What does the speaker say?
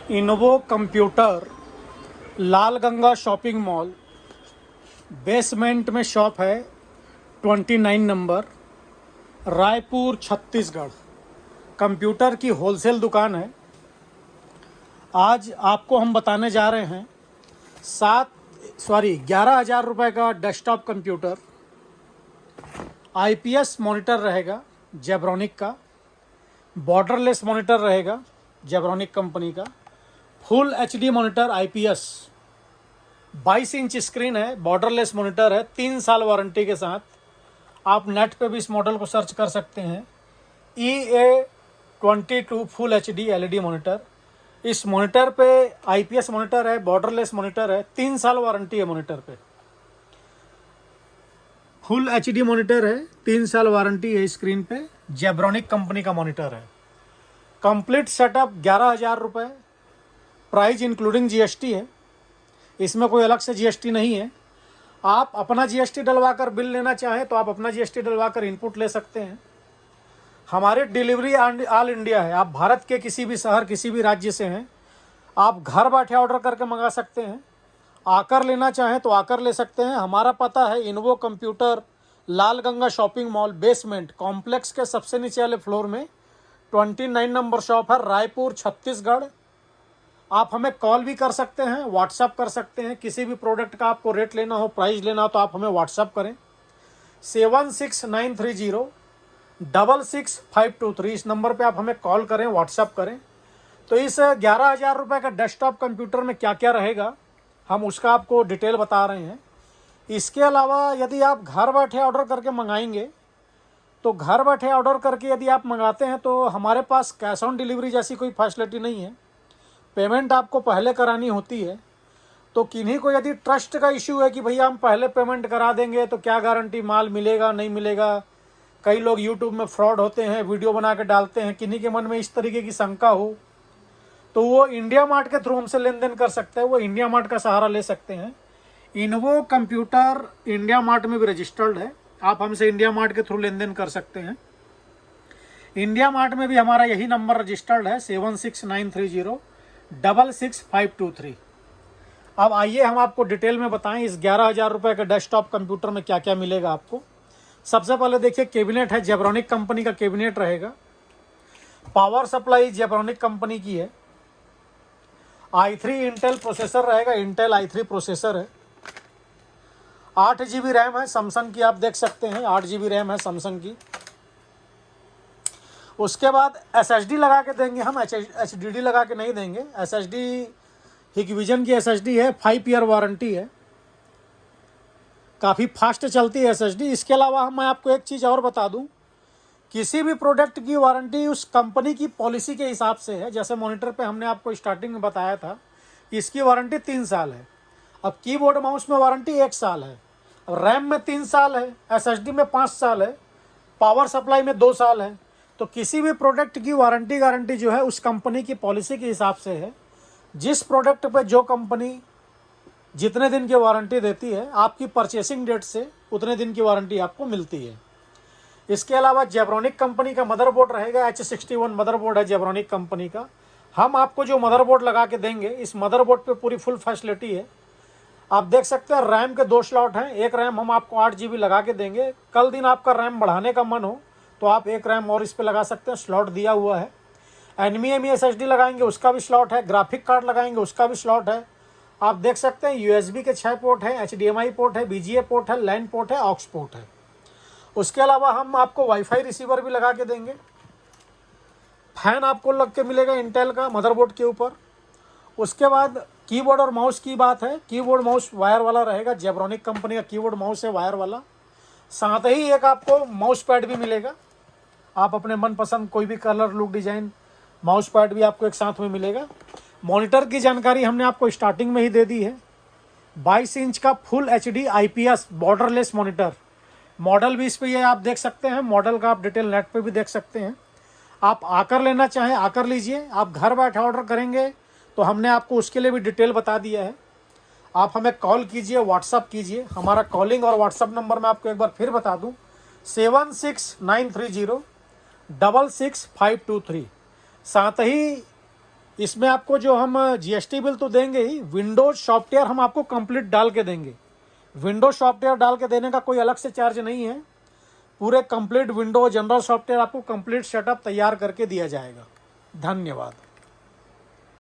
इनोवो computer Lal Ganga shopping mall basement में shop है 29 number, Raipur Chhattisgarh. Computer की होलसेल दुकान है। आज आपको हम बताने जा रहे हैं 11,000 रुपये का डेस्कटॉप कंप्यूटर। आईपीएस मॉनिटर रहेगा जेब्रॉनिक का, बॉर्डरलेस मॉनिटर रहेगा जेब्रॉनिक कंपनी का, full HD monitor IPS, 22 inch screen है, बॉर्डरलेस मॉनिटर है, 3 साल वारंटी के साथ। आप नेट पे भी इस मॉडल को सर्च कर सकते हैं। EA22 full HD LED monitor. इस मॉनिटर पे आईपीएस मॉनिटर है, बॉर्डरलेस मॉनिटर है, 3 साल वारंटी है मॉनिटर पे। फुल एचडी मॉनिटर है, 3 साल वारंटी है स्क्रीन पे, जेब्रॉनिक कंपनी का मॉनिटर है। कंप्लीट सेटअप 11,000 रुपये, प्राइस इंक्लूडिंग जीएसटी है। इसमें कोई अलग से जीएसटी नहीं है। आप अपना जीएसटी डलवा कर बिल लेना चाहें तो आप अपना जीएसटी डलवा कर इनपुट ले सकते हैं। हमारी डिलीवरी ऑल इंडिया है। आप भारत के किसी भी शहर, किसी भी राज्य से हैं, आप घर बैठे ऑर्डर करके मंगा सकते हैं। आकर लेना चाहें तो आकर ले सकते हैं। हमारा पता है Innovo computer Lal Ganga shopping mall basement complex के सबसे नीचे वाले फ्लोर में 29 नंबर शॉप है, रायपुर छत्तीसगढ़। आप हमें कॉल भी कर सकते हैं, व्हाट्सअप कर सकते हैं। किसी भी प्रोडक्ट का आपको रेट लेना हो, प्राइस लेना हो तो आप हमें व्हाट्सअप करें 76930 इस नंबर पे आप हमें कॉल करें, व्हाट्सअप करें। तो इस 11,000 रुपये का डेस्कटॉप कंप्यूटर में क्या क्या रहेगा हम उसका आपको डिटेल बता रहे हैं। इसके अलावा यदि आप घर बैठे ऑर्डर करके मंगाएंगे तो घर बैठे ऑर्डर करके यदि आप मंगाते हैं तो हमारे पास कैश ऑन डिलीवरी जैसी कोई फैसिलिटी नहीं है। पेमेंट आपको पहले करानी होती है। तो किन्हीं को यदि ट्रस्ट का इश्यू है कि भैया हम पहले पेमेंट करा देंगे तो क्या गारंटी माल मिलेगा नहीं मिलेगा। कई लोग यूट्यूब में फ्रॉड होते हैं, वीडियो बना के डालते हैं। किन्हीं के मन में इस तरीके की शंका हो तो वो इंडिया मार्ट के थ्रू हमसे लेन देन कर सकते हैं। वो इंडिया मार्ट का सहारा ले सकते हैं। इनोवो कंप्यूटर इंडिया मार्ट में भी रजिस्टर्ड है। आप हमसे इंडिया मार्ट के थ्रू लेन देन कर सकते हैं। इंडिया मार्ट में भी हमारा यही नंबर रजिस्टर्ड है 76930 अब आइए हम आपको डिटेल में बताएं इस 11,000 रुपये के डेस्कटॉप कंप्यूटर में क्या क्या मिलेगा आपको। सबसे पहले देखिए कैबिनेट है, जेब्रॉनिक कंपनी का कैबिनेट रहेगा। पावर सप्लाई जेब्रॉनिक कंपनी की है। i3 इंटेल प्रोसेसर रहेगा, इंटेल i3 प्रोसेसर है। 8 GB रैम है, सैमसंग की, आप देख सकते हैं 8 GB रैम है सैमसंग की। उसके बाद SSD लगा के देंगे हम, HDD लगा के नहीं देंगे। SSD हिकविजन की SSD है, 5 ईयर वारंटी है, काफ़ी फास्ट चलती है SSD। इसके अलावा मैं आपको एक चीज़ और बता दूं, किसी भी प्रोडक्ट की वारंटी उस कंपनी की पॉलिसी के हिसाब से है। जैसे मॉनिटर पे हमने आपको स्टार्टिंग में बताया था कि इसकी वारंटी 3 साल है। अब कीबोर्ड माउस में वारंटी 1 साल है, अब रैम में 3 साल है, SSD में 5 साल है, पावर सप्लाई में 2 साल है। तो किसी भी प्रोडक्ट की वारंटी गारंटी जो है उस कंपनी की पॉलिसी के हिसाब से है। जिस प्रोडक्ट पे जो कंपनी जितने दिन की वारंटी देती है, आपकी परचेसिंग डेट से उतने दिन की वारंटी आपको मिलती है। इसके अलावा जेब्रॉनिक कंपनी का मदरबोर्ड रहेगा, H61 मदरबोर्ड है जेब्रॉनिक कंपनी का। हम आपको जो मदरबोर्ड लगा के देंगे, इस मदरबोर्ड पे पूरी फुल फैसिलिटी है। आप देख सकते हैं रैम के 2 स्लॉट हैं। एक रैम हम आपको 8 GB लगा के देंगे। कल दिन आपका रैम बढ़ाने का मन हो तो आप एक रैम और इस पर लगा सकते हैं, स्लॉट दिया हुआ है। NVMe SSD लगाएंगे उसका भी स्लॉट है, ग्राफिक कार्ड लगाएंगे उसका भी स्लॉट है। आप देख सकते हैं USB के 6 पोर्ट है, HDMI पोर्ट है, BGA पोर्ट है, LAN पोर्ट है, ऑक्स पोर्ट है। उसके अलावा हम आपको वाईफाई रिसीवर भी लगा के देंगे। फैन आपको लग के मिलेगा इंटेल का मदरबोर्ड के ऊपर। उसके बाद कीबोर्ड और माउस की बात है, कीबोर्ड माउस वायर वाला रहेगा, जेब्रॉनिक कंपनी का कीबोर्ड माउस है वायर वाला। साथ ही एक आपको माउस पैड भी मिलेगा। आप अपने मनपसंद कोई भी colour, look, design mouse pad भी आपको एक साथ में मिलेगा। मॉनिटर की जानकारी हमने आपको स्टार्टिंग में ही दे दी है। 22 इंच का full HD IPS borderless monitor. Model भी इस पे ये आप देख सकते हैं, मॉडल का आप डिटेल नेट पे भी देख सकते हैं। आप आकर लेना चाहें आकर लीजिए। आप घर बैठे ऑर्डर करेंगे तो हमने आपको उसके लिए भी डिटेल बता दिया है। आप हमें कॉल कीजिए, व्हाट्सअप कीजिए। हमारा कॉलिंग और व्हाट्सअप नंबर मैं आपको एक बार फिर बता दूं, 76930 66523। साथ ही इसमें आपको जो हम जीएसटी बिल तो देंगे ही, विंडोज सॉफ्टवेयर हम आपको कंप्लीट डाल के देंगे। विंडोज सॉफ्टवेयर डाल के देने का कोई अलग से चार्ज नहीं है। पूरे कंप्लीट विंडो जनरल सॉफ्टवेयर आपको कंप्लीट सेटअप तैयार करके दिया जाएगा। धन्यवाद।